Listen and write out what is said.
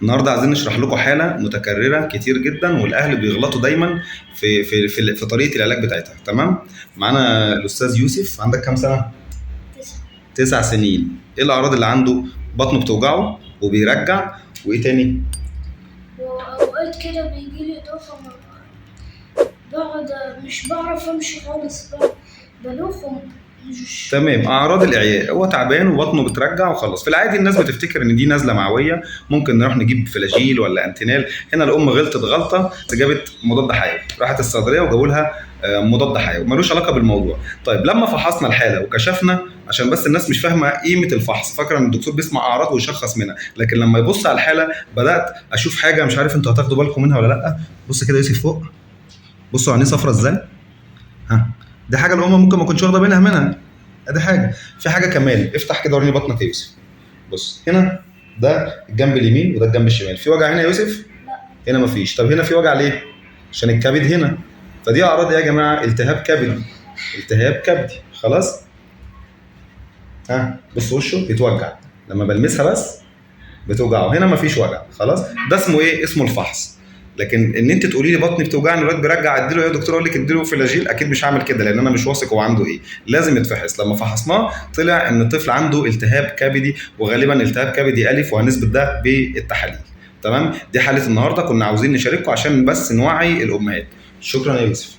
النهارده عايزين نشرح لكم حاله متكرره كتير جدا، والاهل بيغلطوا دايما في طريقه العلاج بتاعتها. تمام. معانا الاستاذ يوسف. عندك كام سنه؟ 9. 9 سنين. ايه الاعراض اللي عنده؟ بطنه بتوجعه وبيرجع، وايه تاني؟ وأوقات كده بيجيلي إضافة بقعد مش بعرف أمشي خالص، بلوخ ومش. تمام. اعراض الاعياء، هو تعبان وبطنه بترجع وخلاص. في العادي الناس بتفتكر ان دي نزله معويه، ممكن نروح نجيب فلاجيل ولا انتينال. هنا الام غلطت غلطه، جابت مضاد حيوي، راحت الصيدليه وجابوا لها مضاد حيوي ملوش علاقه بالموضوع. طيب لما فحصنا الحاله وكشفنا، عشان بس الناس مش فاهمه قيمه الفحص، فاكره ان الدكتور بيسمع اعراض ويشخص منها، لكن لما يبص على الحاله بدات اشوف حاجه مش عارف انتوا هتاخدوا بالكم منها ولا لا. بص كده يوسف فوق، بصوا عينيه صفرا ازاي. ها، دي حاجه الام ممكن ما تكونش واخده بالها منها. ادي حاجه. في حاجه كمان، افتح كده وريني بطنك يا يوسف. بص هنا، ده الجنب اليمين وده الجنب الشمال. في وجع هنا يا يوسف؟ لا. هنا مفيش. طب هنا في وجع ليه؟ عشان الكبد هنا. فدي اعراض ايه يا جماعه؟ التهاب كبدي. التهاب كبدي. خلاص. ها، بص وشه بيتوجع لما بلمسها بس بتوجعه. هنا مفيش وجع. خلاص. ده اسمه ايه؟ اسمه الفحص. لكن ان انت تقولي لي بطني بتوجعني الواد بيرجع اديله يا دكتور، اقول لك اديله فلاجيل، اكيد مش هعمل كده لان انا مش واثق هو عنده ايه. لازم يتفحص. لما فحصناه طلع ان الطفل عنده التهاب كبدي، وغالبا التهاب كبدي الف، وهنثبت ده بالتحاليل. تمام. دي حاله النهارده كنا عاوزين نشارككم عشان بس نوعي الامهات. شكرا يا يوسف.